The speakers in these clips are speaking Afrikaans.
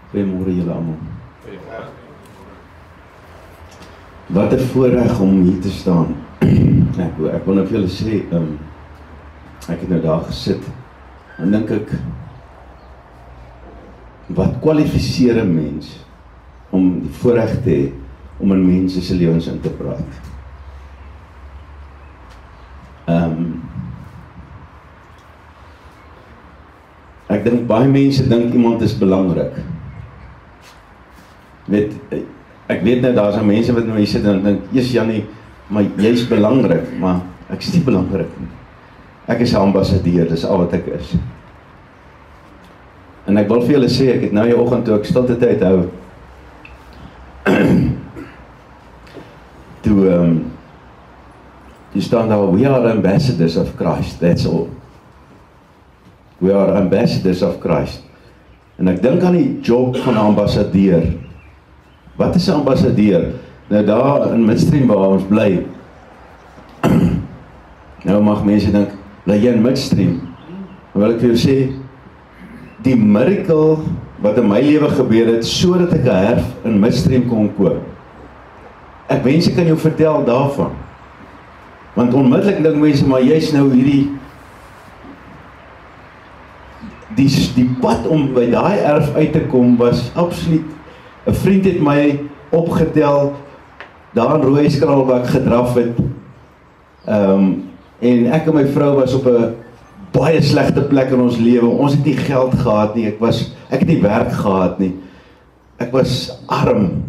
Goeiemôre julle almal. Wat 'n voorreg om hier te staan. Ek wil nou vir julle sê, ek het nou daar gesit, en dink ek, wat kwalifiseer 'n mens om die voorreg te hê om in mense se lewens in te praat? Ek dink baie mense dink iemand is belangrik. Ek weet nou, daar is mense wat my sit en dink, "Jesus Jannie, maar jy's belangrik," maar ek is nie belangrik nie. Ek is 'n ambassadeur, dis al wat ek is. En ek wil vir julle sê, ek het nou die oggend toe ek stilte tyd hou, toe staan daar, "We are ambassadors of Christ, that's all. We are ambassadors of Christ." En ek dink aan die job van 'n ambassadeur. Wat is 'n ambassadeur? Nou daar in Midstream waar ons bly, nou mag mense dink, bly jy in Midstream? Dan wil ek vir jou sê, die miracle wat in my lewe gebeur het, sodat ek 'n herf in Midstream kon koop. Ek wens ek kan jou vertel daarvan. Want onmiddellik dink mense, maar jy's nou hierdie, die pad om by daai erf uit te kom was absoluut. 'n vriend het my opgetel daar in Rooiskral waar ek gedraf het. En ek en my vrou was op 'n baie slegte plek in ons lewe. Ons het nie geld gehad nie. Ek het nie werk gehad nie. Ek was arm.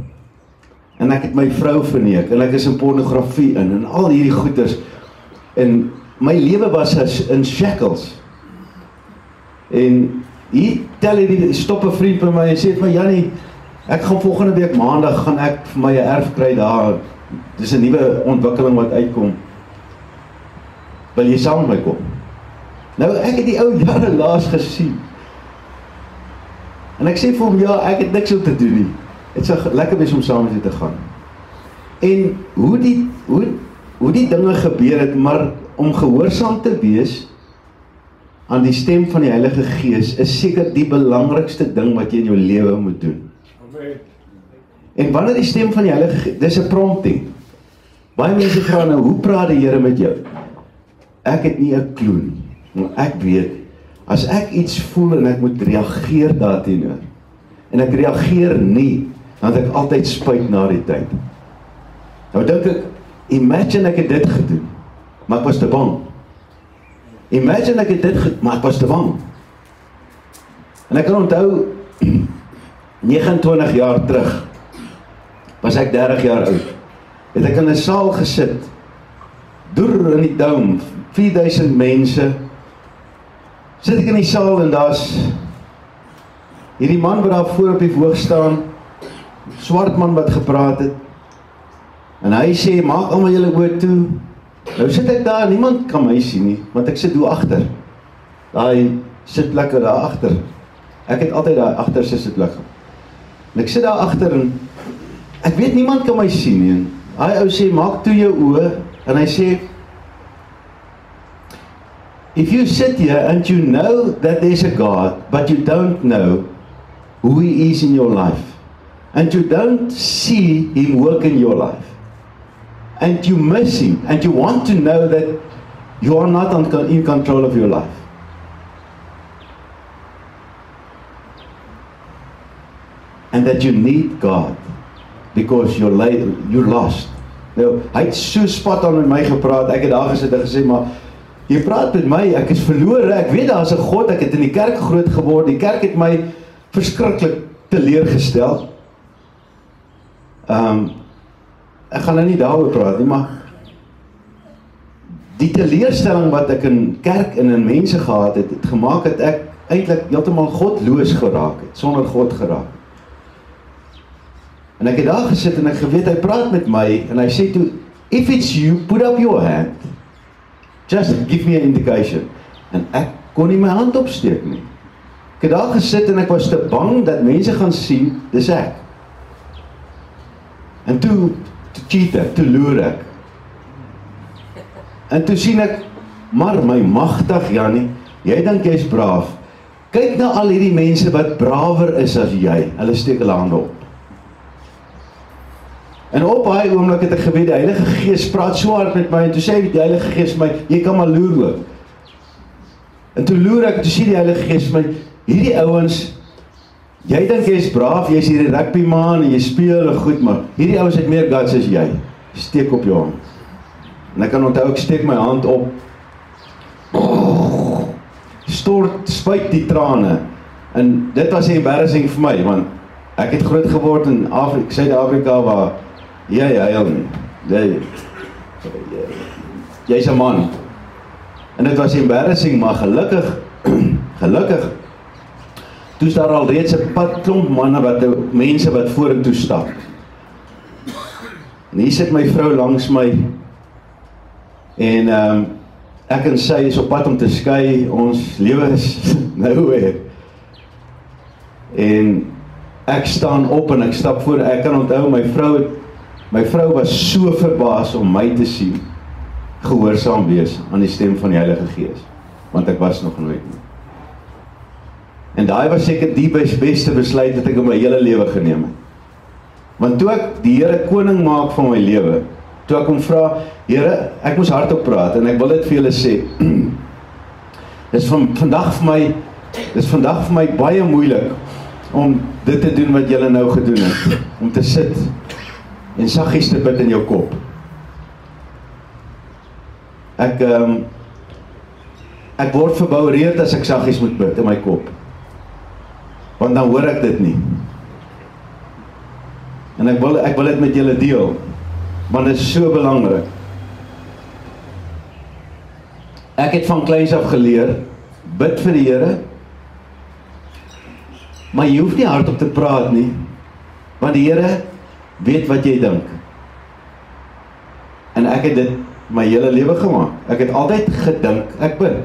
En ek het my vrou verneek en ek is in pornografie en al hierdie goeders. En my lewe was in shackles. En hier stop 'n vriend by my en sê vir my, "Jannie, ek gaan volgende week maandag gaan ek vir my 'n erf kry daar. Dis 'n nuwe ontwikkeling wat uitkom. Wil jy saam met my kom?" Nou ek het die ou jare laas gesien. En ek sê vir hom, "Ja, ek het niks om te doen nie. Dit sou lekker wees om saam met jou te gaan." En hoe die dinge gebeur het, maar om gehoorsaam te wees aan die stem van die Heilige Gees is seker die belangrikste ding wat jy in jou lewe moet doen. En wanneer die stem van die Heilige Gees, dis 'n prompting. Baie mense vra nou, hoe praat die Here met jou? Ek het nie 'n klou nie. Maar ek weet, as ek iets voel en ek moet reageer daarteenoor, en ek reageer nie, dan het ek altyd spyt na die tyd. Nou dink ek, imagine ek het dit gedoen, maar ek was te bang. Imagine ek het dit gedoen, maar ek was te bang. En ek kan onthou, 29 jaar terug, was ek 30 jaar oud, het ek in 'n saal gesit, deur in die Dome, 4000 mense, sit ek in die saal en daar's hierdie man wat daar voor op die verhoog staan, swart man wat gepraat het, en hy sê, "Maak almal julle oë toe." Nou sit ek daar, niemand kan my sien nie, want ek sit hoe agter, daai sitplekke daar agter. Ek het altyd daai agterste sitplek. En ek sit daar agter en ek weet niemand kan my sien nie. Hy ou sê, "Maak toe jou oë," en hy sê, "If you sit here and you know that there's a God, but you don't know who He is in your life, and you don't see Him work in your life, and you miss Him, and you want to know that you are not in control of your life, and that you need God, because you're lost." Nou, hy het so spat aan met my gepraat, ek het daar gesit en gesê, "Maar jy praat met my, ek is verlore, ek weet daar is 'n God, ek het in die kerk groot geword, die kerk het my verskriklik teleurgestel." Ek gaan nou nie daaroor praat nie, maar die teleurstelling wat ek in kerk en in mense gehad het, het gemaak dat ek eintlik heeltemal godloos geraak het, sonder God geraak. En ek het daar gesit en ek geweet, hy praat met my, en hy sê toe, "If it's you, put up your hand. Just give me an indication." En ek kon nie my hand opsteek nie. Ek het daar gesit en ek was te bang dat mense gaan sien, dis ek. En toe cheat ek, toe loer ek. En toe sien ek, maar my magtig Jannie, jy dink jy's braaf. Kyk na al hierdie mense wat brawer is as jy, hulle steek hulle hande op. En op daai oomblik het ek geweet, die Heilige Gees praat so hard met my, en toe sê die Heilige Gees my, jy kan maar loer ook. En toe loer ek, toe sê die Heilige Gees my, hierdie ouens, jy dink jy is braaf, jy is hierdie rugbyman, en jy speel en goed, maar hierdie ouens het meer guts as jy. Steek op jou hand. En ek kan onthou, ek steek my hand op, spuit die trane, en dit was 'n embarrassing vir my, want ek het groot geword in Suid-Afrika waar jy huil nie, jy's 'n man, en dit was embarrassing, maar gelukkig, toe is daar al reeds 'n klomp mense wat vorentoe stap, en hier sit my vrou langs my, en ek en sy is op pad om te skei, ons lewe is nowhere, en ek staan op en ek stap voor, ek kan onthou, my vrou was so verbaas om my te sien, gehoorsaam wees aan die stem van die Heilige Gees, want ek was nog nooit nie. En daai was seker die beste besluit wat ek in my hele lewe geneem het. Want toe ek die Here koning maak van my lewe, toe ek hom vra, Here, ek moes hardop praat, en ek wil dit vir julle sê, dis vandag vir my baie moeilik, om dit te doen wat julle nou gedoen het, om te sit, en saggies te bid in jou kop. Ek word verboureerd as ek saggies moet bid in my kop, want dan hoor ek dit nie. En ek wil dit met julle deel, want dit is so belangrik. Ek het van kleins af geleer, bid vir die Here, maar jy hoef nie hardop te praat nie, want die Here weet wat jy dink. En ek het dit my hele lewe gemaak. Ek het altyd gedink, ek bid.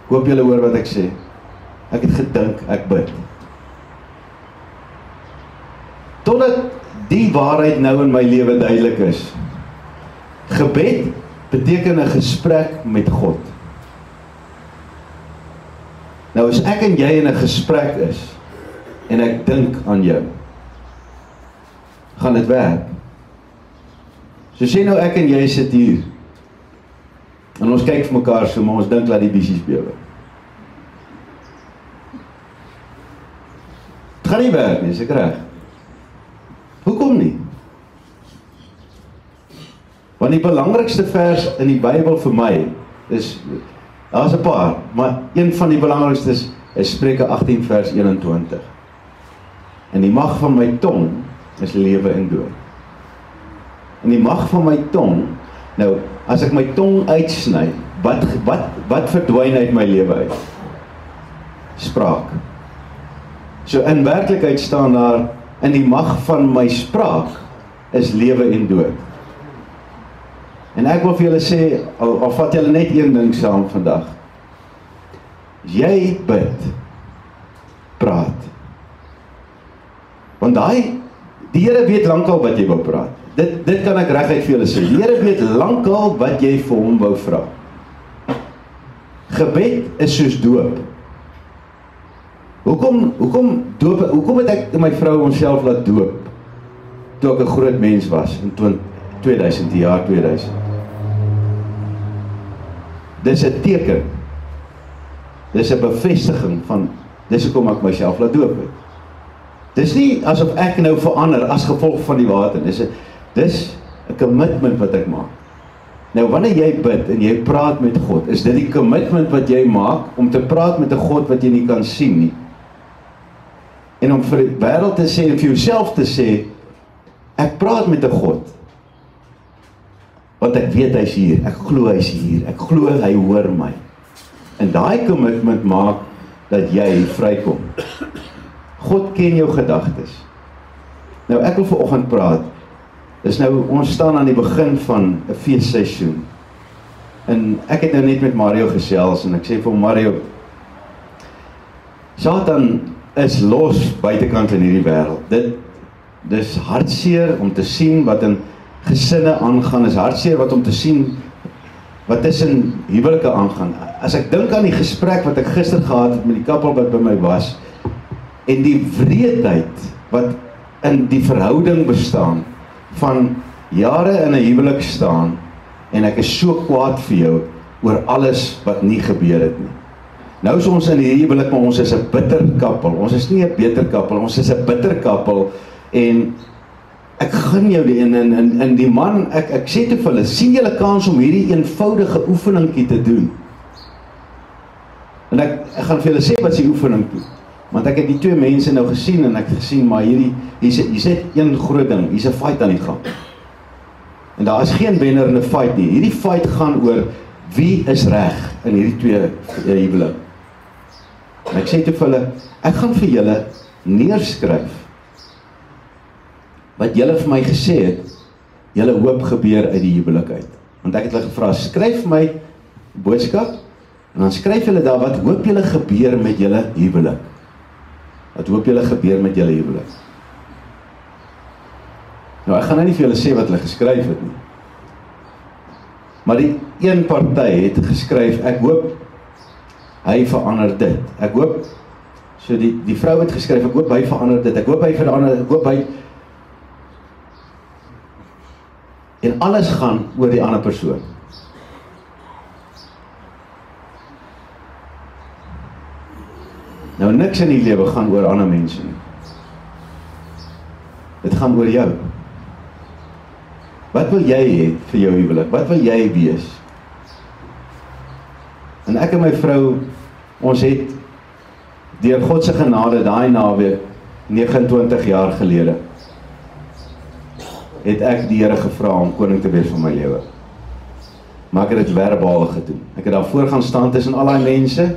Ek hoop julle hoor wat ek sê. Ek het gedink, ek bid. Totdat die waarheid nou in my lewe duidelik is. Gebed beteken 'n gesprek met God. Nou as ek en jy in 'n gesprek is, en ek dink aan jou, gaan dit werk. So sê nou ek en jy sit hier, en ons kyk vir mekaar so, maar ons dink laat die biesies bewe. Het gaan nie werk nie, is ek reg? Hoekom nie? Want die belangrikste vers in die Bybel vir my is, daar's 'n paar, maar een van die belangrikstes is Spreuke 18 vers 21. En die mag van my tong is lewe en dood. En die mag van my tong, nou, as ek my tong uitsny, wat verdwyn uit my lewe uit? Spraak. So in werklikheid staan daar, in die mag van my spraak is lewe en dood. En ek wil vir julle sê, al vat julle net een ding saam vandag. As jy bid, praat. Want die Here weet lankal wat jy wil praat. Dit kan ek reguit vir julle sê. Die Here weet lankal wat jy vir hom wou vra. Gebed is soos doop. Hoekom het ek my vrou onsself laat doop, toe ek 'n groot mens was, in 2000, die jaar 2000. Dis 'n teken, dis 'n bevestiging van, dis hoekom ek myself laat doop het. Dis nie asof ek nou verander as gevolg van die water, dis 'n commitment wat ek maak. Nou wanneer jy bid en jy praat met God, is dit die commitment wat jy maak, om te praat met 'n God wat jy nie kan sien nie. En om vir die wêreld te sê, en vir jouself te sê, ek praat met 'n God, want ek weet hy's hier, ek glo hy's hier, ek glo hy hoor my. En daai commitment maak, dat jy vrykom. God ken jou gedagtes. Nou ek wil vanoggend praat, dis nou, ons staan aan die begin van 'n feesseisoen. En ek het nou net met Mario gesels, en ek sê vir Mario, Satan is los buitekant in hierdie wêreld. Dis hartseer om te sien wat in gesinne aangaan, is hartseer wat om te sien wat tussen huwelike aangaan. As ek dink aan die gesprek wat ek gister gehad het met die kappel wat by my was, en die wreedheid wat in die verhouding bestaan, van jare in 'n huwelik staan, en ek is so kwaad vir jou, oor alles wat nie gebeur het nie. Nou is ons in die huwelik, maar ons is 'n bitter kappel, ons is nie 'n beter kappel, ons is 'n bitter kappel, en ek gun jou die, en die man, ek sê te vir hulle, sien julle kans om hierdie eenvoudige oefeningkie te doen? En ek gaan vir julle sê wat is die oefening toe. Want ek het die twee mense nou gesien, en ek het gesien, maar hier's net een groot ding, hier's 'n fight aan die gang. En daar is geen wenner in 'n fight nie. Hierdie fight gaan oor, wie is reg in hierdie twee huwelik. En ek sê te vir hulle, ek gaan vir julle neerskryf, wat julle vir my gesê het, julle hoop gebeur uit die huwelik uit. Want ek het hulle gevra, skryf my boodskap, en dan skryf julle daar, wat hoop julle gebeur met julle huwelik? Wat hoop julle gebeur met julle huwelik? Nou, ek gaan nou nie vir julle sê wat hulle geskryf het nie. Maar die een party het geskryf, ek hoop hy verander dit. Ek hoop, so die vrou het geskryf, ek hoop hy verander dit, ek hoop hy verander, ek hoop hy, en alles gaan oor die ander persoon. Nou, niks in die lewe gaan oor ander mense nie. Dit gaan oor jou. Wat wil jy hê vir jou huwelik? Wat wil jy wees? En ek en my vrou, ons het deur God se genade daai naweek 29 jaar gelede het ek die Here gevra om koning te wees van my lewe. Maar ek het dit verbaal gedoen. Ek het daar voor gaan staan tussen al die mense,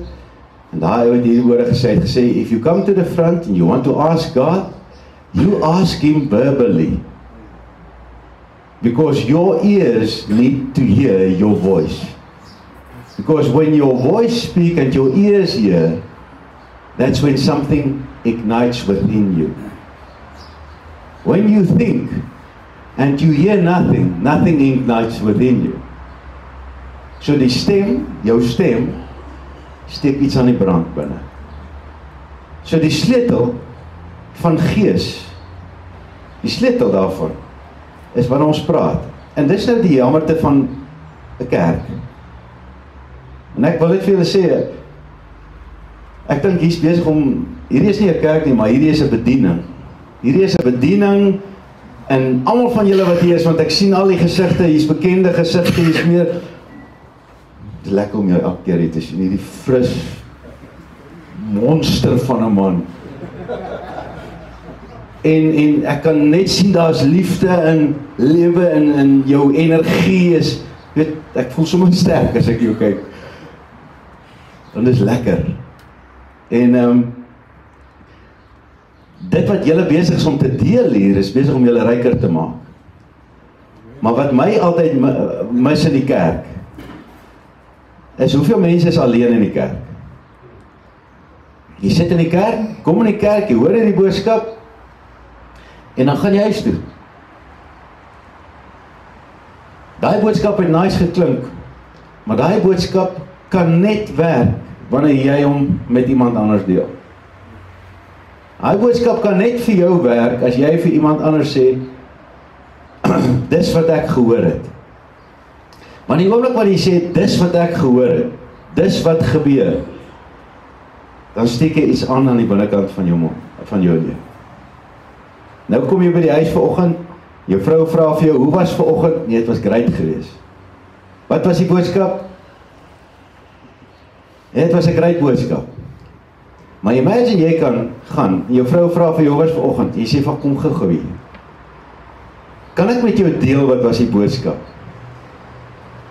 en daai ou het hierdie woorde gesê, if you come to the front and you want to ask God, you ask him verbally. Because your ears need to hear your voice. Because when your voice speaks and your ears hear, that's when something ignites within you. When you think and you hear nothing, nothing ignites within you. So die stem, jou stem, steek iets aan die brand binne. So die sleutel van gees, die sleutel daarvan, is wanneer ons praat. En dis nou die jammerte van 'n kerk. En ek wil dit vir julle sê, ek dink hier's besig om, hierdie is nie 'n kerk nie, maar hierdie is 'n bediening. Hierdie is 'n bediening, en almal van julle wat hier is, want ek sien al die gesigte, hier's bekende gesigte, hier's meer, dit is lekker om jou elke keer hier te sien, hierdie fris monster van 'n man. En ek kan net sien, daar is liefde in lewe, en jou energie is, weet, ek voel sommer sterk as ek jou kyk. En dit is lekker. En dit wat julle besig is om te deel hier, is besig om julle ryker te maak. Maar wat my altyd mis in die kerk, is hoeveel mense is alleen in die kerk. Jy sit in die kerk, kom in die kerk, jy hoor in die boodskap, en dan gaan jy huis toe. Daai boodskap het nice geklink, maar daai boodskap kan net werk wanneer jy hom met iemand anders deel. Daai boodskap kan net vir jou werk as jy vir iemand anders sê, dis wat ek gehoor het. Maar die oomblik wat jy sê, dis wat ek gehoor het, dis wat gebeur, dan steek jy iets aan die binnekant van jou mond, van jou lewe. Nou kom jy by die huis vanoggend, jou vrou vra vir jou, hoe was vanoggend? Nee, het was great geweest. Wat was die boodskap? Nee, het was 'n great boodskap. Maar imagine jy kan gaan, jou vrou vra vir jou, hoe was vanoggend? Jy sê van, kom gou hier. Kan ek met jou deel wat was die boodskap?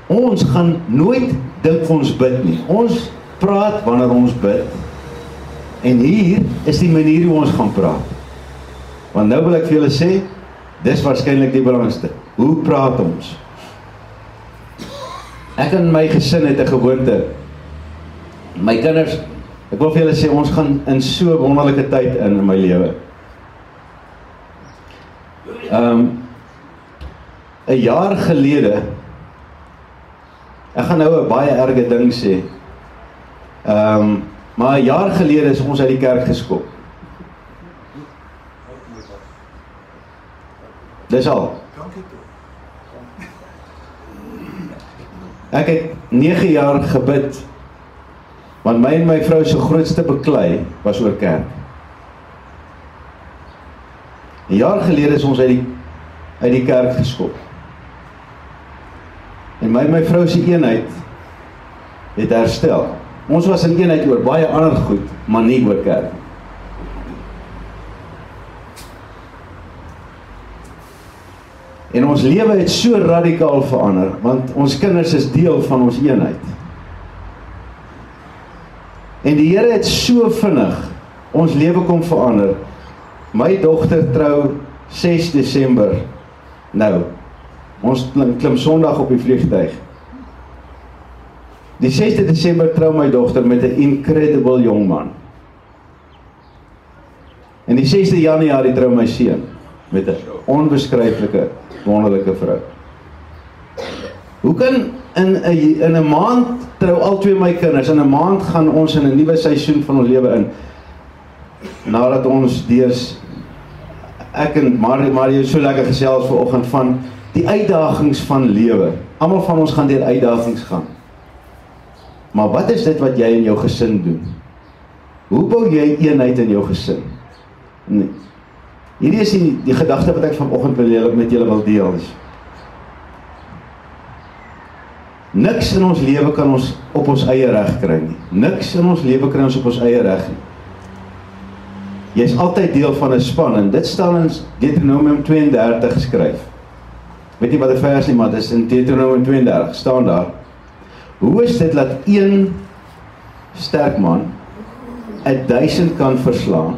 Ons gaan nooit dink ons bid nie. Ons praat wanneer ons bid. En hier is die manier hoe ons gaan praat. Want nou wil ek vir julle sê, dis waarskynlik die belangrikste. Hoe praat ons? Ek en my gesin het 'n gewoonte. My kinders, ek wil vir julle sê, ons gaan in so 'n wonderlike tyd in my lewe. 'n jaar gelede, Ek gaan nou 'n baie erge ding sê. Maar 'n jaar gelede is ons uit die kerk geskop. Dis al. Ek het 9 jaar gebid, want my en my vrou se grootste beklei was oor kerk. 'n jaar gelede is ons uit die kerk geskop. En my en my vrou se eenheid het herstel. Ons was in eenheid oor baie ander goed, maar nie oor kerk. En ons lewe het so radikaal verander, want ons kinders is deel van ons eenheid. En die Here het so vinnig ons lewe kom verander. My dogter trou 6 Desember. Nou, ons klim Sondag op die vliegtuig. Die 6de Desember trou my dogter met 'n incredible jong man. En die 6de Januarie trou my seun met 'n onbeskryflike, wonderlike vrou. Hoe kan in 'n maand trou al twee my kinders, in 'n maand gaan ons in 'n nuwe seisoen van ons lewe in, nadat ons ek en Mario so lekker gesels vanoggend van die uitdagings van lewe. Almal van ons gaan deur uitdagings gaan. Maar wat is dit wat jy in jou gesin doen? Hoe bou jy eenheid in jou gesin? Nee. Hierdie is die gedagte wat ek vanoggend met julle wil deel. Niks in ons lewe kan ons op ons eie reg kry nie. Niks in ons lewe kry ons op ons eie reg nie. Jy is altyd deel van 'n span, en dit staan in Deuteronomium 32 geskryf. Weet nie wat die vers nie, maar dit is in Deuteronomium 32, staan daar. Hoe is dit dat een sterk man 1000 kan verslaan,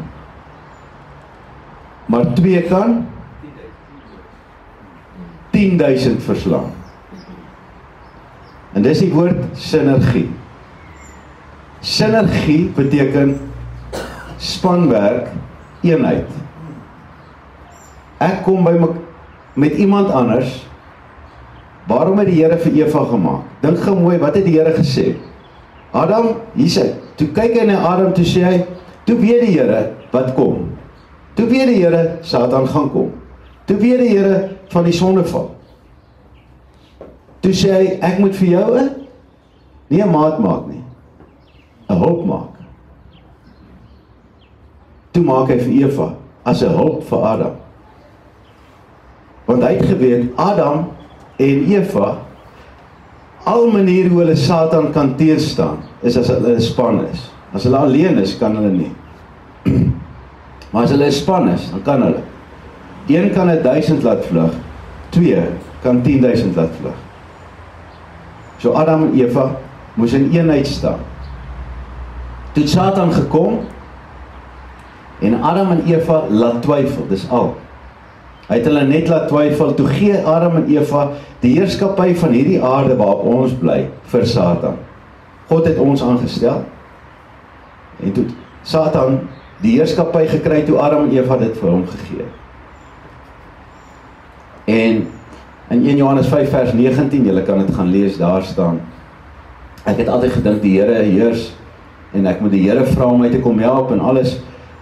maar 2 kan 10.000 verslaan? En dis die woord sinergie. Sinergie beteken spanwerk, eenheid. Ek kom met iemand anders. Waarom het die Here vir Eva gemaak? Dink gou mooi, wat het die Here gesê? Adam, hier sê, toe kyk hy na Adam, toe sê hy, toe weet die Here wat kom. Toe weet die Here, Satan gaan kom. Toe weet die Here van die sondeval. Toe sê hy, ek moet vir jou nie 'n maat maak nie, 'n hulp maak. Toe maak hy vir Eva as 'n hulp vir Adam. Want hy het geweet, Adam en Eva, al maniere hoe hulle Satan kan teenstaan, is as hulle 'n span is. As hulle alleen is, kan hulle nie. Maar as hulle 'n span is, dan kan hulle. Een kan 1000 laat vlug, 2 kan 10.000 laat vlug. So Adam en Eva moes in eenheid staan. Toe Satan gekom, en Adam en Eva laat twyfel, dis al. Hy het hulle net laat twyfel, toe gee Adam en Eva die heerskappy van hierdie aarde waarop ons bly, vir Satan. God het ons aangestel, en toe Satan die heerskappy gekry, toe Adam en Eva dit vir hom gegee. En in 1 Johannes 5 vers 19, julle kan dit gaan lees, daar staan, ek het altyd gedink die Here heers, en ek moet die Here vra om my te kom help en alles.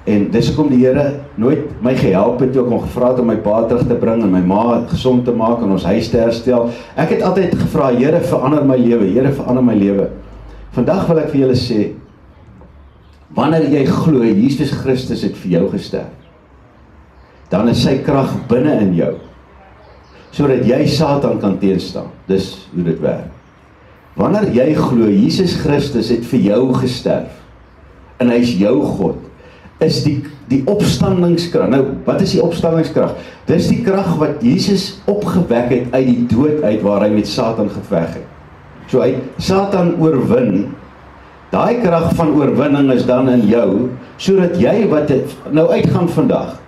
En dis hoekom die Here nooit my gehelp het, toe ek hom gevra het om my pa terug te bring en my ma gesond te maak en ons huis te herstel. Ek het altyd gevra, Here verander my lewe, Here verander my lewe. Vandag wil ek vir julle sê, wanneer jy glo Jesus Christus het vir jou gesterf, dan is sy krag binne in jou, sodat jy Satan kan teenstaan. Dis hoe dit werk. Wanneer jy glo Jesus Christus het vir jou gesterf, en hy is jou God, is die opstandingskrag. Nou, wat is die opstandingskrag? Dis die krag wat Jesus opgewek het uit die dood uit, waar hy met Satan geveg het. So hy Satan oorwin. Daai krag van oorwinning is dan in jou, sodat jy wat het nou uitgaan vandag,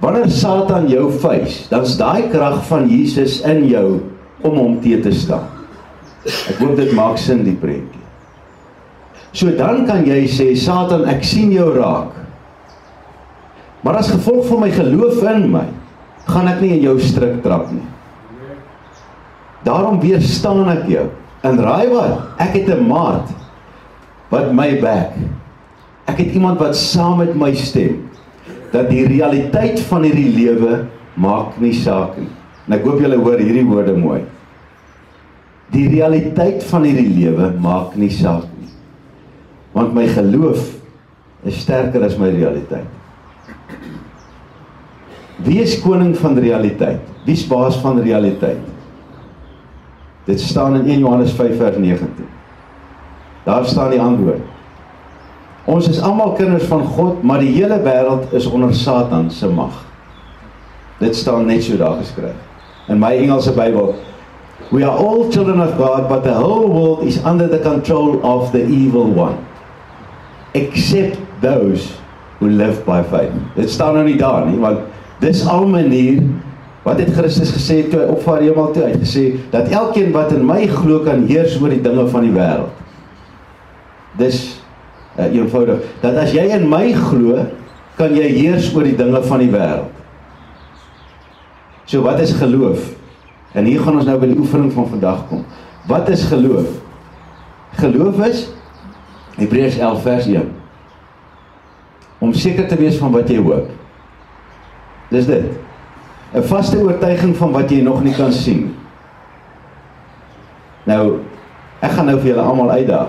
wanneer Satan jou vuis, dan is daai krag van Jesus in jou om hom te staan. Ek hoop dit maak sin, die prentjie. So dan kan jy sê, Satan, ek sien jou raak. Maar as gevolg van my geloof in my, gaan ek nie in jou struik trap nie. Daarom weerstaan ek jou, En raai wat? Ek het 'n maat wat my back. Ek het iemand wat saam met my stem, dat die realiteit van hierdie lewe maak nie saak nie. En ek hoop julle hoor hierdie woorde mooi. Die realiteit van hierdie lewe maak nie saak nie. Want my geloof is sterker as my realiteit. Wie is koning van realiteit? Wie is baas van realiteit? Dit staan in 1 Johannes 5 vers 19. Daar staan die antwoord. Ons is almal kinders van God, maar die hele wêreld is onder Satan se mag. Dit staan net so daar geskryf. In my Engelse Bybel. We are all children of God, but the whole world is under the control of the evil one. Except those who live by faith. Dit staan nou nie daar nie, want dis al manier, wat het Christus gesê toe hy opvaar hemel toe, hy het gesê, dat elkeen wat in my glo kan heers oor die dinge van die wêreld. Dis eenvoudig, dat as jy in my glo, kan jy heers oor die dinge van die wêreld. So wat is geloof? En hier gaan ons nou by die oefening van vandag kom. Wat is geloof? Geloof is, Hebreërs 11 vers 1, om seker te wees van wat jy hoop. Dis dit. 'n vaste oortuiging van wat jy nog nie kan sien. Nou, ek gaan nou vir julle almal uitdaag.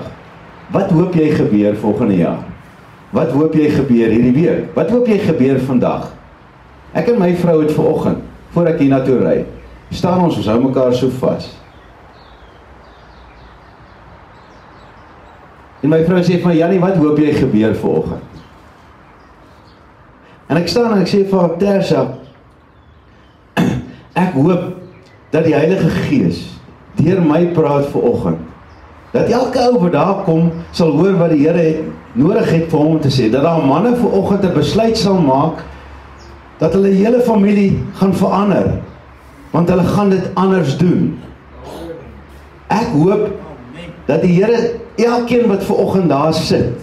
Wat hoop jy gebeur volgende jaar? Wat hoop jy gebeur hierdie week? Wat hoop jy gebeur vandag? Ek en my vrou het vanoggend, voor ek hier na toe ry, staan ons hou mekaar so vas. En my vrou sê vir my, Jannie, wat hoop jy gebeur vanoggend? En ek staan en ek sê vir haar, Tersa, ek hoop dat die Heilige Gees deur my praat vanoggend, dat elke ou wat daar kom, sal hoor wat die Here nodig het vir hom te sê, dat daar manne vanoggend 'n besluit sal maak, dat hulle hele familie gaan verander, want hulle gaan dit anders doen. Ek hoop dat die Here elkeen wat vanoggend daar sit,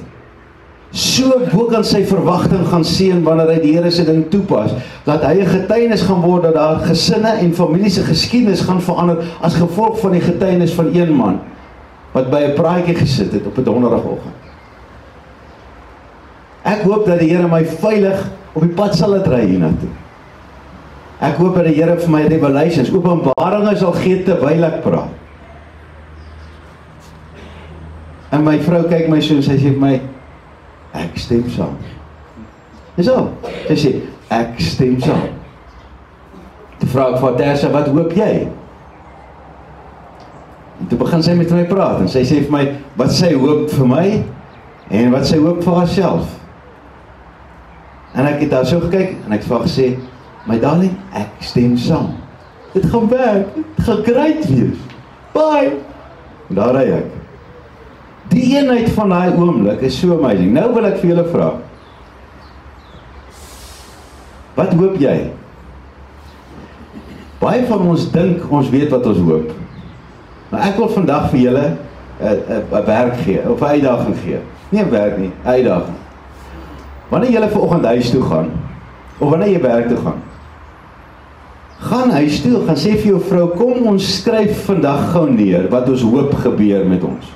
so bo kan sy verwagting gaan seën wanneer hy die Here se ding toepas, dat hy 'n getuienis gaan word, dat daar gesinne en familie se geskiedenis gaan verander, as gevolg van die getuienis van een man, wat by 'n praatjie gesit het op 'n donderdagoggend. Ek hoop dat die Here my veilig op die pad sal laat ry hiernatoe. Ek hoop dat die Here vir my revelations, openbaringe sal gee terwyl ek praat. En my vrou kyk my so en sy sê vir my, ek stem saam. Dis al. Sy sê, ek stem saam. Toe vra ek vir Tersa, wat hoop jy? En toe begin sy met my praat, en sy sê vir my, wat sy hoop vir my, en wat sy hoop vir haarself. En ek het daar so gekyk, en ek het vir haar gesê, my darling, ek stem saam. Dit gaan werk, dit gaan great wees. Bye! En daar ry ek. Die eenheid van daai oomblik is so amazing. Nou wil ek vir julle vra, wat hoop jy? Baie van ons dink ons weet wat ons hoop. Maar ek wil vandag vir julle 'n werk gee, of 'n uitdaging gee. Nie 'n werk nie, 'n uitdaging. Wanneer julle vanoggend huis toe gaan, of wanneer jy werk toe gaan huis toe, gaan sê vir jou vrou, kom ons skryf vandag gou neer, wat ons hoop gebeur met ons.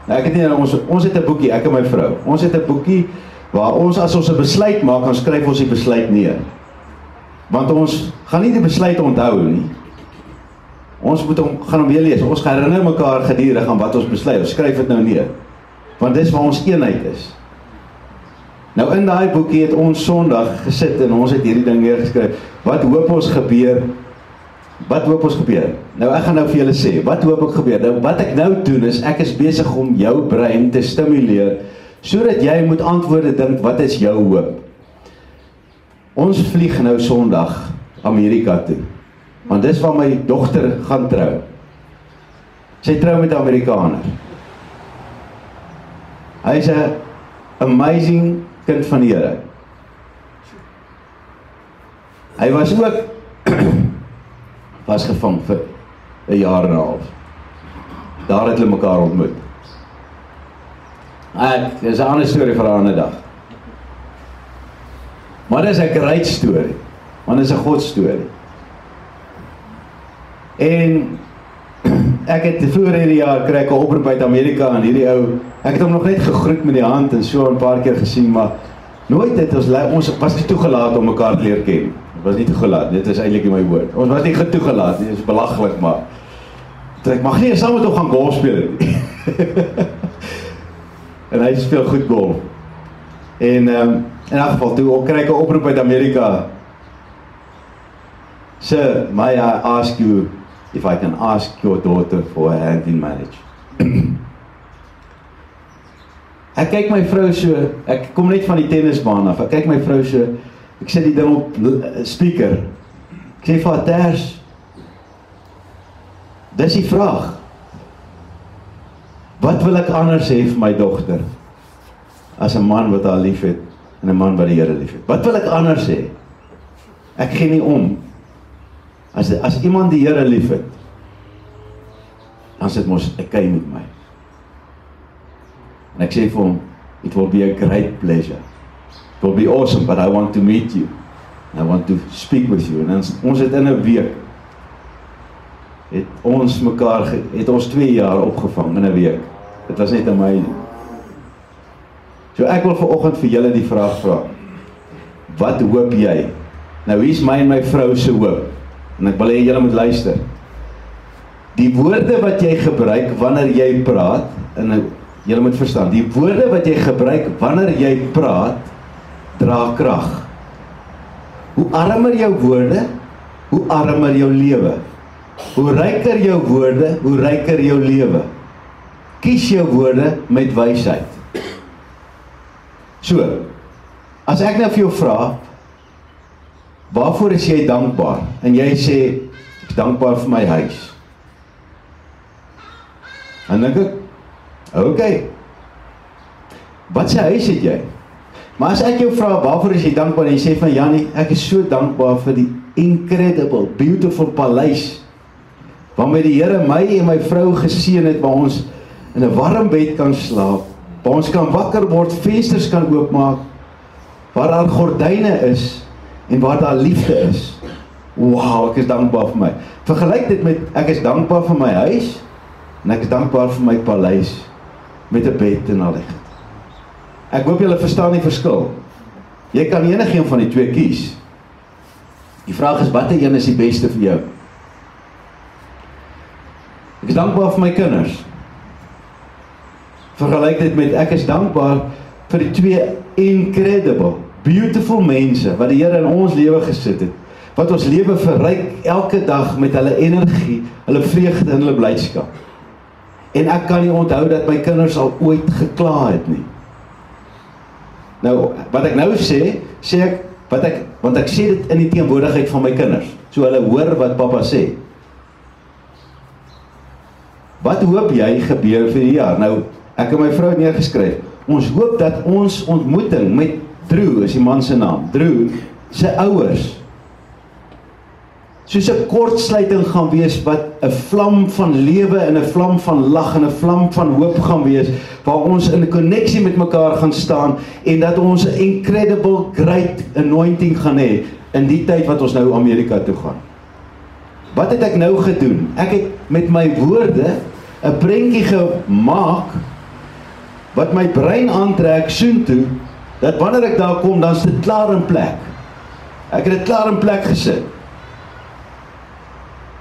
Nou, ek het nie, ons het 'n boekie, ek en my vrou, ons het 'n boekie, waar ons, as ons 'n besluit maak, dan skryf ons die besluit neer. Want ons gaan nie die besluit onthou nie. Ons gaan hom weer lees, ons gaan herinner mekaar gedurig aan wat ons besluit, ons skryf dit nou neer. Want dis waar ons eenheid is. Nou in daai boekie het ons Sondag gesit en ons het hierdie ding neergeskryf. Wat hoop ons gebeur? Wat hoop ons gebeur? Nou ek gaan nou vir julle sê, wat hoop ek gebeur? Nou wat ek nou doen is, ek is besig om jou brein te stimuleer, sodat jy moet antwoorde dink, wat is jou hoop? Ons vlieg nou Sondag Amerika toe, want dis waar my dogter gaan trou. Sy trou met 'n Amerikaner. Hy is 'n amazing kind van die Here. Hy was ook vasgevang vir 'n jaar en 'n half. Daar het hulle mekaar ontmoet. Dis 'n ander storie vir 'n ander dag. Maar dis 'n great storie, want dis 'n God storie. En ek het vroeër hierdie jaar kry ek 'n oproep uit Amerika en hierdie ou, ek het hom nog net gegroet met die hand en so 'n paar keer gesien, maar nooit het ons was nie toegelaat om mekaar te leer ken. Ons was nie toegelaat, dit is eintlik nie my woord. Ons was nie toegelaat, dit is belaglik, maar ek mag nie saam met hom gaan golf speel nie. En hy speel goed golf. En in elk geval, toe kry ek 'n oproep uit Amerika. Sir, may I ask you if I can ask your daughter for a hand in marriage? Ek kyk my vrou so, ek kom net van die tennisbaan af, ek kyk my vrou so, ek sit die ding op speaker, ek sê vir haar, Ters, dis die vraag, wat wil ek anders hê vir my dogter, as 'n man wat haar lief het, en 'n man wat die Here lief het? Wat wil ek anders hê? Ek gee nie om, as iemand die Here lief het, dan sit mos, ek kyk met my. En ek sê vir hom, it will be a great pleasure. It will be awesome, but I want to meet you. And I want to speak with you. En ons het in 'n week, het ons 2 jaar opgevang in 'n week. Dit was net amazing. So ek wil vanoggend vir julle die vraag vra. Wat hoop jy? Nou hier is my en my vrou se hoop. En ek wil hê julle moet luister. Die woorde wat jy gebruik wanneer jy praat, en julle moet verstaan, die woorde wat jy gebruik wanneer jy praat, dra krag. Hoe armer jou woorde, hoe armer jou lewe. Hoe ryker jou woorde, hoe ryker jou lewe. Kies jou woorde met wysheid. So, as ek nou vir jou vra, waarvoor is jy dankbaar? En jy sê, ek is dankbaar vir my huis. En dink ek, okay, wat se huis het jy? Maar as ek jou vra, waarvoor is jy dankbaar? En jy sê van, Jannie, ek is so dankbaar vir die incredible, beautiful paleis, waarmee die Here my en my vrou geseën het, waar ons in 'n warm bed kan slaap, waar ons kan wakker word, vensters kan oopmaak, waar daar gordyne is, en waar daar liefde is. Wow, ek is dankbaar vir my. Vergelyk dit met, ek is dankbaar vir my huis, en ek is dankbaar vir my paleis, met 'n bed en al dit. Ek hoop julle verstaan die verskil. Jy kan enigeen van die twee kies. Die vraag is, watter een is die beste vir jou? Ek is dankbaar vir my kinders. Vergelyk dit met, ek is dankbaar vir die twee incredible, beautiful mense, wat die Here in ons lewe gesit het, wat ons lewe verryk elke dag met hulle energie, hulle vreugde en hulle blydskap. En ek kan nie onthou dat my kinders al ooit gekla het nie. Nou, wat ek nou sê ek, want ek sê dit in die teenwoordigheid van my kinders, so hulle hoor wat pappa sê. Wat hoop jy gebeur vir die jaar? Nou, ek en my vrou het neergeskryf, ons hoop dat ons ontmoeting met Drew, is die man se naam, Drew, sy ouers, soos 'n kortsluiting gaan wees, wat 'n vlam van lewe en 'n vlam van lag en 'n vlam van hoop gaan wees, waar ons in 'n koneksie met mekaar gaan staan, en dat ons 'n incredible great anointing gaan hê, in die tyd wat ons nou Amerika toe gaan. Wat het ek nou gedoen? Ek het met my woorde 'n prentjie gemaak, wat my brein aantrek soontoe, dat wanneer ek daar kom, dan is dit klaar in plek. Ek het dit klaar in plek gesit.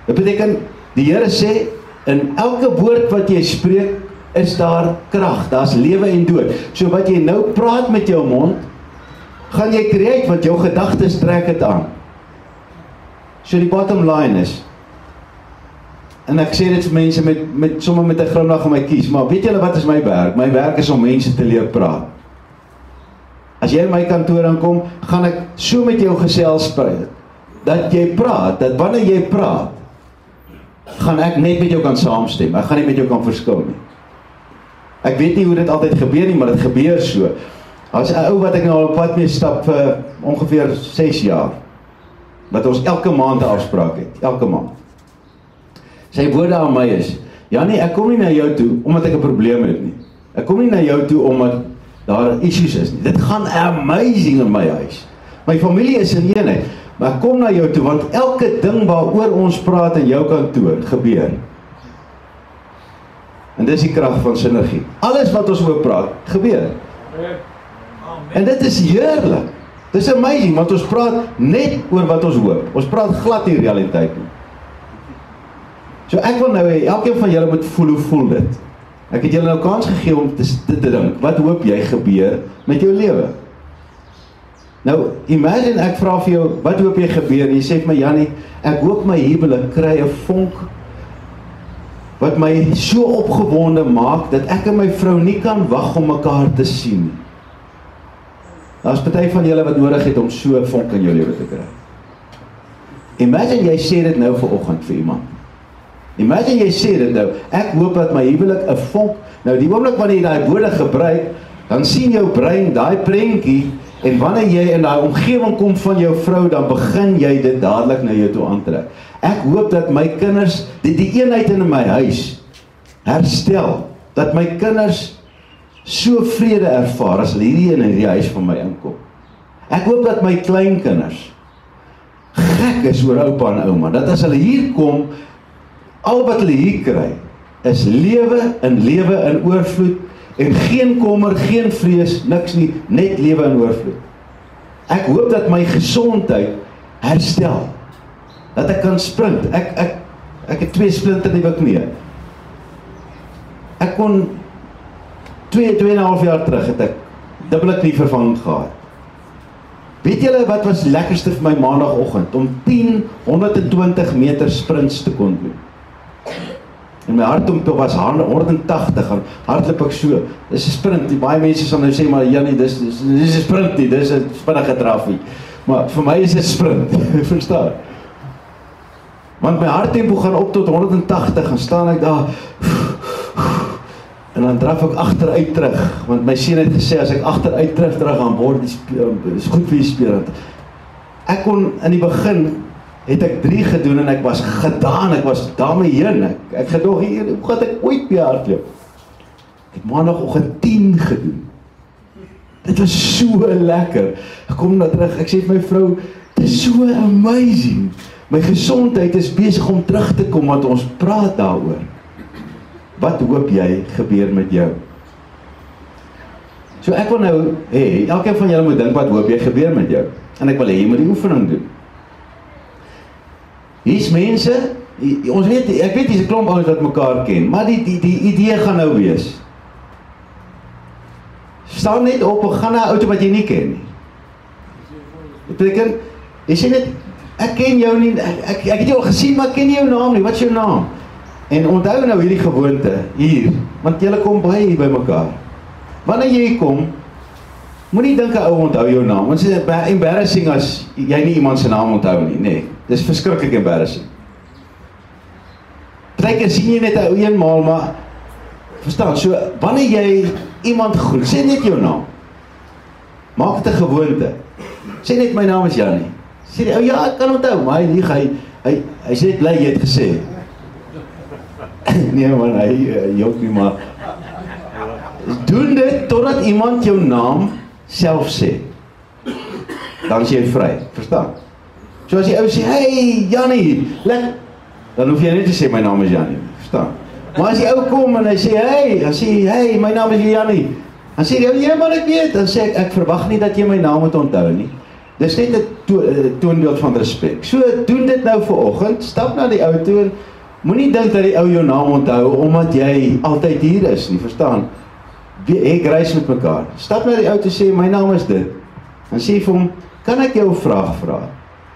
Dit beteken, die Here sê, in elke woord wat jy spreek, is daar krag, daar's lewe en dood. So wat jy nou praat met jou mond, gaan jy create, want jou gedagtes trek dit aan. So die bottom line is, en ek sê dit vir mense sommer met 'n glimlag in my kies, maar weet julle wat is my werk? My werk is om mense te leer praat. As jy in my kantoor aankom, gaan ek so met jou gesels praat, dat jy praat, dat wanneer jy praat, gaan ek net met jou kan saamstem, ek gaan nie met jou kan verskil nie. Ek weet nie hoe dit altyd gebeur nie, maar dit gebeur so. As 'n ou wat ek nou op pad mee stap vir ongeveer 6 jaar, wat ons elke maand 'n afspraak het, elke maand. Sy woorde aan my is, Jannie, ek kom nie na jou toe, omdat ek 'n probleem het nie. Ek kom nie na jou toe, omdat daar issues is nie. Dit gaan amazing in my huis. My familie is in eenheid. Maar ek kom na jou toe, want elke ding waaroor ons praat in jou kantoor, gebeur. En dis die krag van sinergie. Alles wat ons oor praat, gebeur. En dit is heerlik. Dit is amazing, want ons praat net oor wat ons hoop. Ons praat glad nie realiteit nie. So ek wil nou hê, elkeen van julle moet voel, hoe voel dit? Ek het julle nou kans gegee om te dink, wat hoop jy gebeur met jou lewe? Nou, imagine ek vra vir jou, wat hoop jy gebeur? En jy sê vir my, Jannie, ek hoop my huwelik kry 'n vonk wat my so opgewonde maak, dat ek en my vrou nie kan wag om mekaar te sien. Daar is party van julle wat nodig het om so 'n vonk in jou lewe te kry. Imagine jy sê dit nou vanoggend vir iemand. Imagine jy sê dit nou, ek hoop dat my huwelik 'n vonk, nou die oomblik wanneer jy daai woorde gebruik, dan sien jou brein daai prentjie, en wanneer jy in daai omgewing kom van jou vrou, dan begin jy dit dadelik na jou toe aantrek. Ek hoop dat my kinders, die eenheid in my huis, herstel, dat my kinders so vrede ervaar, as hulle hierdie in hierdie huis van my inkom. Ek hoop dat my kleinkinders gek is oor oupa en ouma, dat as hulle hier kom, al wat hulle hier kry, is lewe in oorvloed, en geen kommer, geen vrees, niks nie, net lewe in oorvloed. Ek hoop dat my gesondheid herstel, dat ek kan sprint. Ek het 2 splinternuwe knieë. Ek kon 2,5 jaar terug het ek dubbele knievervanging gehad. Weet julle wat was lekkerste vir my maandagoggend? Om 10 120 meter sprints te kon doen. En my hartklop was 180, en hardloop ek so. Dis 'n sprint. Die baie mense sal nou sê, maar Jannie, dis 'n sprint nie, dis 'n vinnige drafie. Maar vir my is dit sprint, verstaan? Want my harttempo gaan op tot 180, en staan ek daar, en dan draf ek agteruit terug, want my seun het gesê, as ek agteruit terug gaan word, is goed vir die spierend. Ek kon in die begin, het ek 3 gedoen, en ek was gedaan, ek was daarmee heen, ek gedog hier, hoe gaat ek ooit by hardloop? Ek het maandagoggend 10 gedoen. Dit was so lekker. Ek kom nou terug, ek sê vir my vrou, dit is so amazing. My gesondheid is besig om terug te kom, want ons praat daaroor. Wat hoop jy gebeur met jou? So ek wil nou, elkeen van julle moet dink, wat hoop jy gebeur met jou? En ek wil hê, jy moet die oefening doen. Hier's mense, ons weet, ek weet hier's 'n klomp ouens wat mekaar ken, maar die idee gaan nou wees. Staan net op en gaan na 'n auto wat jy nie ken nie. Dit beteken, jy sê net, ek ken jou nie, ek het jou al gesien, maar ek ken nie jou naam nie, wat is jou naam? En onthou nou hierdie gewoonte, hier, want julle kom baie hier by mekaar. Wanneer jy kom, moenie dink 'n ou onthou jou naam, want dit is embarrassing as jy nie iemand se naam onthou nie, nee. Dis verskriklik embarrassing. Partykeer sien jy net 'n ou eenmaal, maar verstaan, so wanneer jy iemand groet, sê net jou naam. Maak dit 'n gewoonte. Sê net my naam is Jannie. Sê die ou, ja, ek kan onthou, maar hy lieg, hy sê net bly jy het gesê. Nee man, hy jok nie, maar doen dit totdat iemand jou naam self sê. Dan is jy vry, verstaan? So as die ou sê, hey Jannie, dan hoef jy net te sê, my naam is Jannie, verstaan? Maar as die ou kom en hy sê, hey, my naam is Jannie, dan sê die ou, ja man, ek weet, dan sê ek verwag nie dat jy my naam moet onthou nie. Dis net 'n toonbeeld van respek. So doen dit nou vanoggend, stap na die ou toe en moenie dink dat die ou jou naam onthou, omdat jy altyd hier is nie, verstaan? Ek reis met mekaar. Stap na die ou toe sê, my naam is dit. Dan sê vir hom, kan ek jou 'n vraag vra?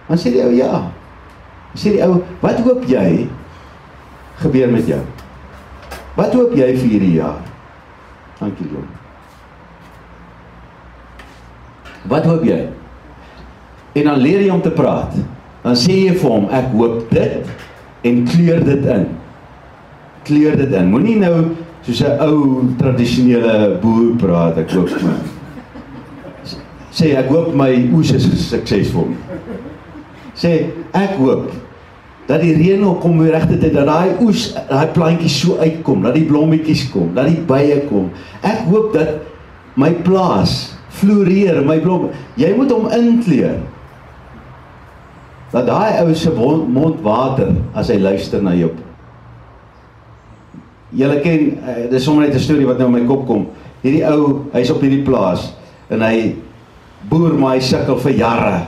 Dan sê die ou, ja. Dan sê die ou, wat hoop jy gebeur met jou? Wat hoop jy vir hierdie jaar? Dankie, Jon. Wat hoop jy? En dan leer jy om te praat. Dan sê jy vir hom, ek hoop dit, en kleur dit in. Kleur dit in. Moenie nou soos 'n ou tradisionele boer praat, ek hoop my. Sê, ek hoop my oes is suksesvol. Sê, ek hoop dat die reën op kom weer regte tyd, dat daai oes, daai plantjies so uitkom, dat die blommetjies kom, dat die bye kom. Ek hoop dat my plaas floreer, my blom. Jy moet hom inkleur. Dat daai ou se mond water as hy luister na jou. julle ken, dis sommer net 'n storie wat nou in my kop kom. Hierdie ou, hy's op hierdie plaas en hy boer maar hy sukkel vir jare.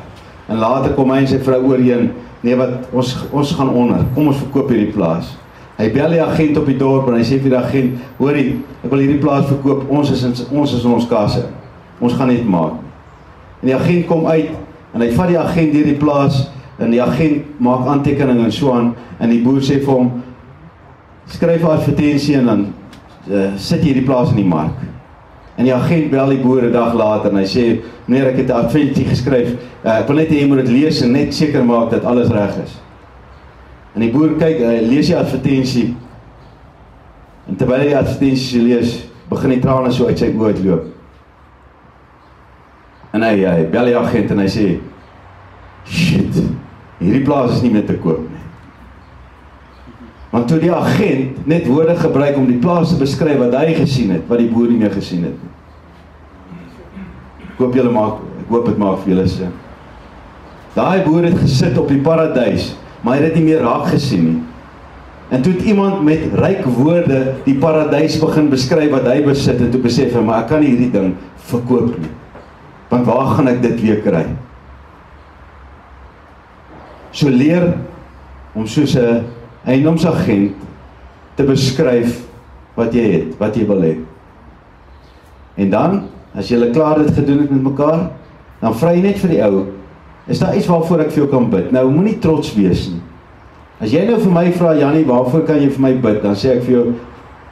En later kom hy en sy vrou oorheen, nee wat, ons gaan onder, kom ons verkoop hierdie plaas. Hy bel die agent op die dorp en hy sê vir die agent, hoorie, ek wil hierdie plaas verkoop, ons is in ons kasse. Ons gaan net maak. En die agent kom uit en hy vat die agent deur die plaas en die agent maak aantekeninge en so aan en die boer sê vir hom, skryf 'n advertensie en dan sit jy die plaas in die mark. En die agent bel die boer 'n dag later en hy sê, meneer, ek het 'n advertensie geskryf, ek wil net hê jy moet dit lees en net seker maak dat alles reg is. En die boer kyk, hy lees die advertensie en terwyl hy die advertensie lees, begin die trane so uit sy oë uitloop. En hy bel die agent en hy sê, shit, hierdie plaas is nie meer te koop nie. Want toe die agent net woorde gebruik om die plaas te beskryf wat hy gesien het, wat die boer nie meer gesien het. Ek hoop dit maak vir julle sin. Daai boer het gesit op die paradys, maar hy het dit nie meer raak gesien nie. En toe het iemand met ryk woorde die paradys begin beskryf wat hy besit en toe besef hy, maar ek kan nie hierdie ding verkoop nie. Want waar gaan ek dit weer kry? So leer om soos 'n eiendomsagent te beskryf wat jy het, wat jy wil hê. En dan, as jy klaar dit gedoen het met mekaar, dan vra jy net vir die ou, is daar iets waarvoor ek vir jou kan bid? Nou, moenie trots wees nie. As jy nou vir my vra, Jannie, waarvoor kan jy vir my bid? Dan sê ek vir jou,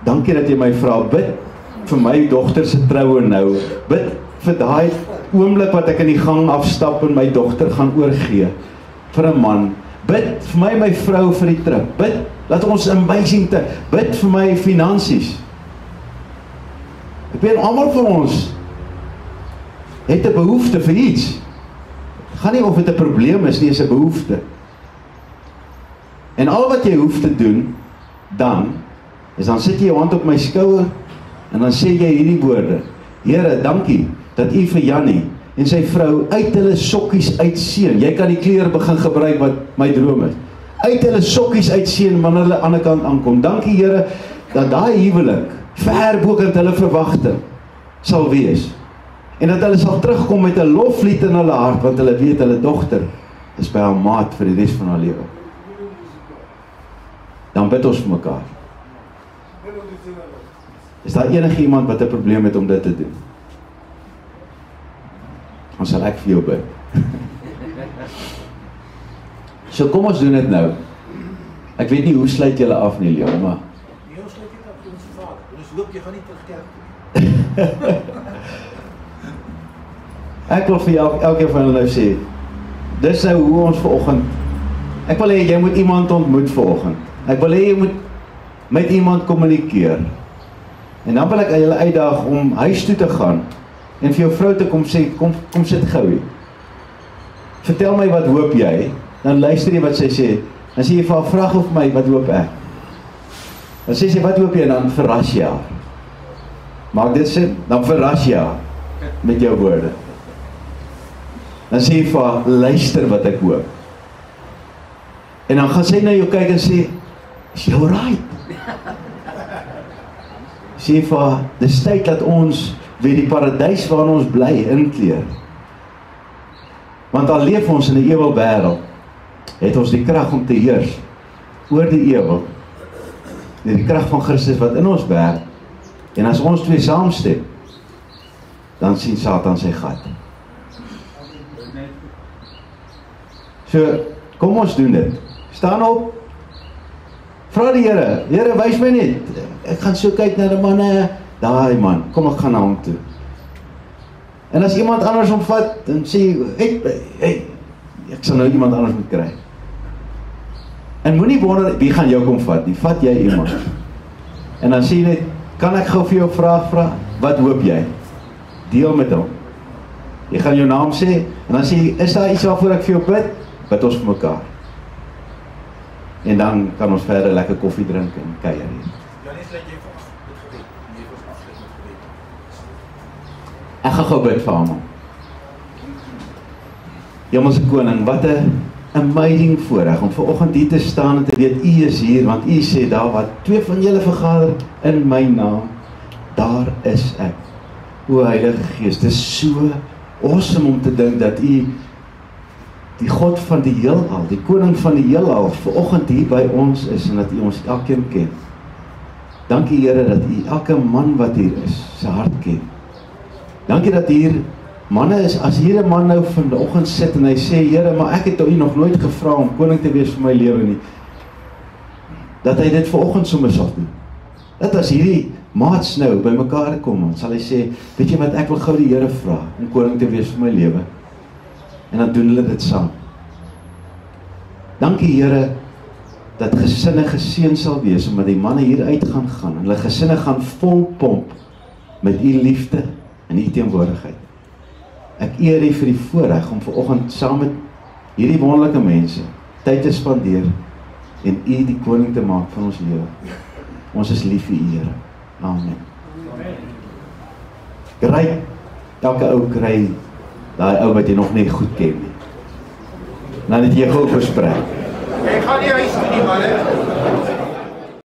dankie dat jy my vra, bid vir my dogter se troue nou, bid vir daai oomblik wat ek in die gang afstap en my dogter gaan oorgee, vir 'n man, bid vir my vrou vir die trip, bid, laat ons amazing te, bid vir my finansies. Ek weet, almal van ons het 'n behoefte vir iets. Gaan nie of dit 'n probleem is nie, is 'n behoefte. En al wat jy hoef te doen, dan sit jy jou hand op my skouer, en dan sê jy hierdie woorde, Here, dankie, dat U vir Jannie en sy vrou uit hulle sokkies uitseën. Jy kan die kleur begin gebruik wat my droom is. Uit hulle sokkies uitseën wanneer hulle aan die ander kant aankom. Dankie Here, dat daai huwelik ver bokant hulle verwagting sal wees. En dat hulle sal terugkom met 'n loflied in hulle hart, want hulle weet hulle dogter is by haar maat vir die res van haar lewe. Dan bid ons vir mekaar. Is daar enige iemand wat 'n probleem het om dit te doen? Dan sal ek vir jou bid. So kom ons doen dit nou. Ek weet nie hoe sluit julle af nie, Leon, maar nee, ons sluit dit af vir ons Vader. Ons hoop jy gaan nie terug kerk toe. Ek wil vir jou elkeen van julle nou sê, dis nou hoe ons vanoggend, ek wil hê jy moet iemand ontmoet vanoggend. Ek wil hê jy moet met iemand kommunikeer. En dan wil ek julle uitdaag om huis toe te gaan en vir jou vrou te kom sê, kom sit gou hier. Vertel my wat hoop jy? Dan luister jy wat sy sê. Dan sê jy vir haar, vra vir my wat hoop ek? Dan sê sy wat hoop jy? En dan verras jy haar. Maak dit sin? Dan verras jy haar met jou woorde. Dan sê jy vir haar, luister wat ek hoop. En dan gaan sy na jou kyk en sê, is jy alright? Sê vir haar, dis tyd dat ons weer die paradys waarin ons bly inkleer. Want al leef ons in 'n ewel wêreld, het ons die krag om te heers oor die ewel. Die krag van Christus wat in ons werk. En as ons twee saamstem, dan sien Satan sy gat. So, kom ons doen dit. Staan op. Vra die Here, Here, wys my net. Ek gaan so kyk na die manne, daai man, kom ek gaan na hom toe. En as iemand anders omvat, dan sê hey, ek sal nou iemand anders moet kry. En moenie wonder, wie gaan jou kom vat nie, vat jy iemand. En dan sê jy net, kan ek gou vir jou vra, wat hoop jy? Deel met hom. Jy gaan jou naam sê, en dan sê jy, is daar iets waarvoor ek vir jou bid? Bid ons vir mekaar. En dan kan ons verder lekker koffie drink en kuier hier. Ek gaan gou bid vir almal. Hemelse Koning, wat 'n amazing voorreg om vanoggend hier te staan en te weet, U is hier, want U sê daar wat 2 van julle vergader in my naam, daar is ek. O Heilige Gees, dit is so awesome om te dink dat U die God van die heelal, die koning van die heelal, vanoggend hier by ons is en dat U ons elkeen ken. Dankie Here dat U elke man wat hier is, sy hart ken. Dankie dat hier manne is, as hier 'n man nou vanoggend sit en hy sê, Here, maar ek het U nog nooit gevra om koning te wees vir my lewe nie, dat hy dit vanoggend sommer sal doen. Dat as hierdie maats nou by mekaar kom, dan sal hy sê, weet jy wat, ek wil gou die Here vra om koning te wees vir my lewe. En dan doen hulle dit saam. Dankie Here, dat gesinne geseën sal wees, omdat die manne hier uit gaan en hulle gesinne gaan volpomp met U liefde en U teenwoordigheid. Ek eer U vir die voorreg om vanoggend saam met hierdie wonderlike mense tyd te spandeer en U die koning te maak van ons lewe. Ons is lief vir U, Here. Amen. Kry, elke ou kry daai ou wat jy nog nie goed ken nie. Dan het jy gou versprei. Ek gaan nie huis toe nie, manne.